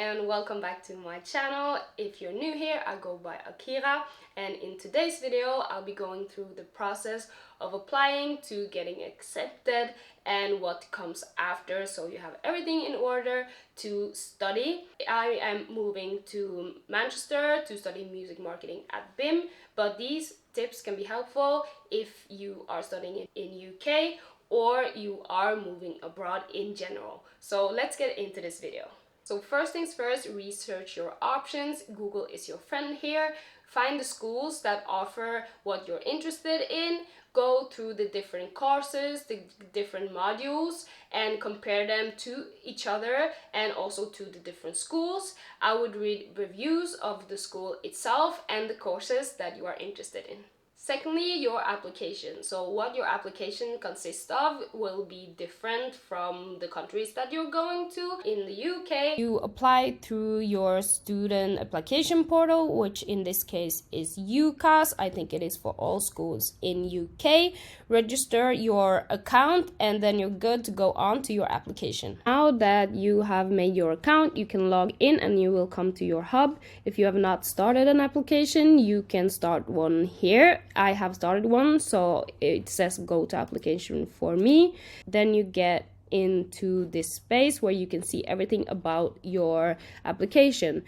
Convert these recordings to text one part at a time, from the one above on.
and welcome back to my channel. If you're new here, I go by Akira, and in today's video I'll be going through the process of applying to getting accepted and what comes after, so you have everything in order to study. I am moving to Manchester to study music marketing at BIMM, but these tips can be helpful if you are studying in UK or you are moving abroad in general. So let's get into this video. So first things first, research your options. Google is your friend here. Find the schools that offer what you're interested in. Go through the different courses, the different modules, and compare them to each other and also to the different schools. I would read reviews of the school itself and the courses that you are interested in. Secondly, your application. So what your application consists of will be different from the countries that you're going to. In the UK, you apply through your student application portal, which in this case is UCAS. I think it is for all schools in UK. Register your account and then you're good to go on to your application. Now that you have made your account, you can log in and you will come to your hub. If you have not started an application, you can start one here. I have started one, so it says go to application for me. Then you get into this space where you can see everything about your application.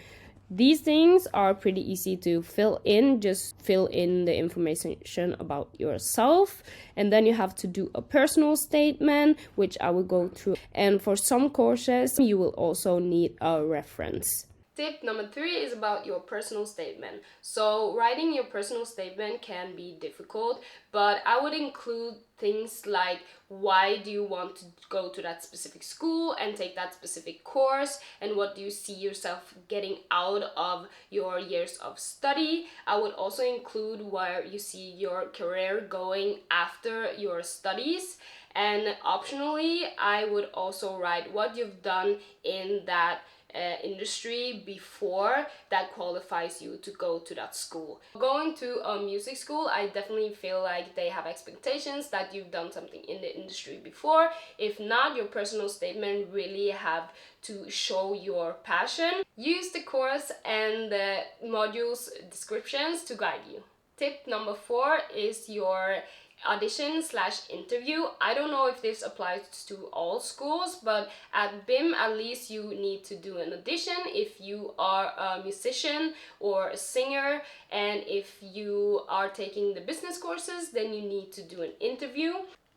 These things are pretty easy to fill in. Just fill in the information about yourself, and then you have to do a personal statement, which I will go through. And for some courses, you will also need a reference. Tip number 3 is about your personal statement. So writing your personal statement can be difficult, but I would include things like why do you want to go to that specific school and take that specific course, and what do you see yourself getting out of your years of study. I would also include where you see your career going after your studies, and optionally I would also write what you've done in that industry before that qualifies you to go to that school. Going to a music school, I definitely feel like they have expectations that you've done something in the industry before. If not, your personal statement really have to show your passion. Use the course and the modules descriptions to guide you. Tip number 4 is your audition/interview. I don't know if this applies to all schools, but at BIMM at least you need to do an audition if you are a musician or a singer, and if you are taking the business courses, then you need to do an interview.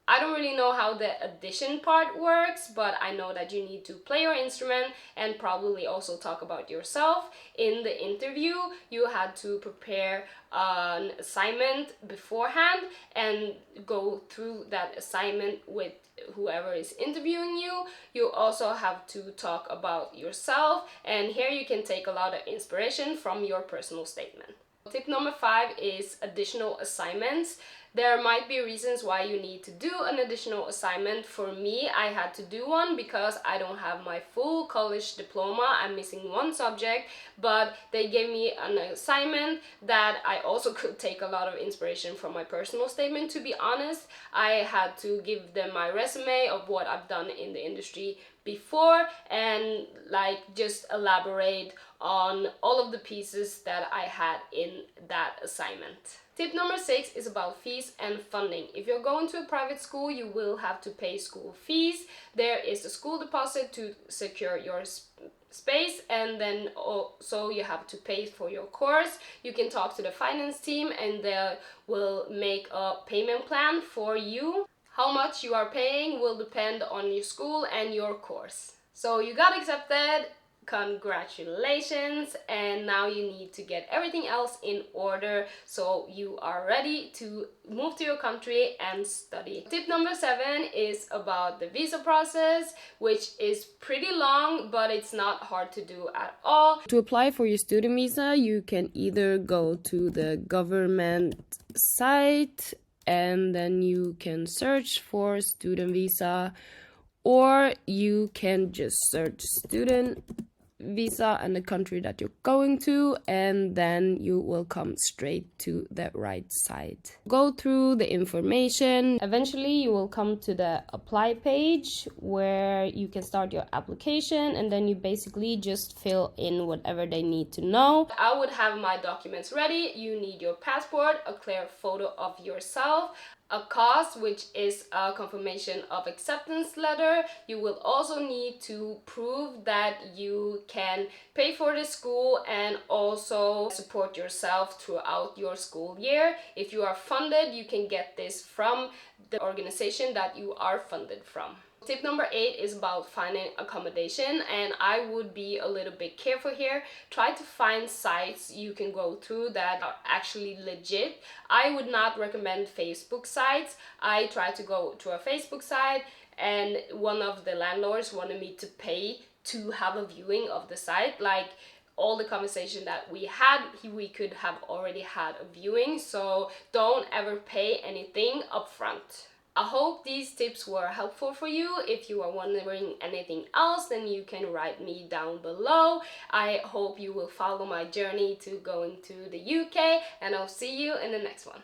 I don't really know how the audition part works, but I know that you need to play your instrument and probably also talk about yourself. In the interview, you had to prepare an assignment beforehand and go through that assignment with whoever is interviewing you. You also have to talk about yourself, and here you can take a lot of inspiration from your personal statement. Tip number 5 is additional assignments. There might be reasons why you need to do an additional assignment. For me, I had to do one because I don't have my full college diploma. I'm missing one subject, but they gave me an assignment that I also could take a lot of inspiration from my personal statement. To be honest, I had to give them my resume of what I've done in the industry before and like just elaborate on all of the pieces that I had in that assignment. Tip number 6 is about fees and funding. If you're going to a private school, you will have to pay school fees. There is a school deposit to secure your space, and then also you have to pay for your course. You can talk to the finance team and they will make a payment plan for you. How much you are paying will depend on your school and your course. So you got accepted. Congratulations, and now you need to get everything else in order so you are ready to move to your country and study. Tip number 7 is about the visa process, which is pretty long, but it's not hard to do at all. To apply for your student visa, you can either go to the government site and then you can search for student visa, or you can just search student visa and the country that you're going to, and then you will come straight to the right site. Go through the information. Eventually you will come to the apply page where you can start your application, and then you basically just fill in whatever they need to know. I would have my documents ready. You need your passport, a clear photo of yourself, a cost, which is a confirmation of acceptance letter. You will also need to prove that you can pay for the school and also support yourself throughout your school year. If you are funded, you can get this from the organization that you are funded from. Tip number 8 is about finding accommodation, and I would be a little bit careful here. Try to find sites you can go through that are actually legit. I would not recommend Facebook sites. I tried to go to a Facebook site, and one of the landlords wanted me to pay to have a viewing of the site. Like, all the conversation that we had, we could have already had a viewing, so don't ever pay anything up front. I hope these tips were helpful for you. If you are wondering anything else, then you can write me down below. I hope you will follow my journey to going to the UK, and I'll see you in the next one.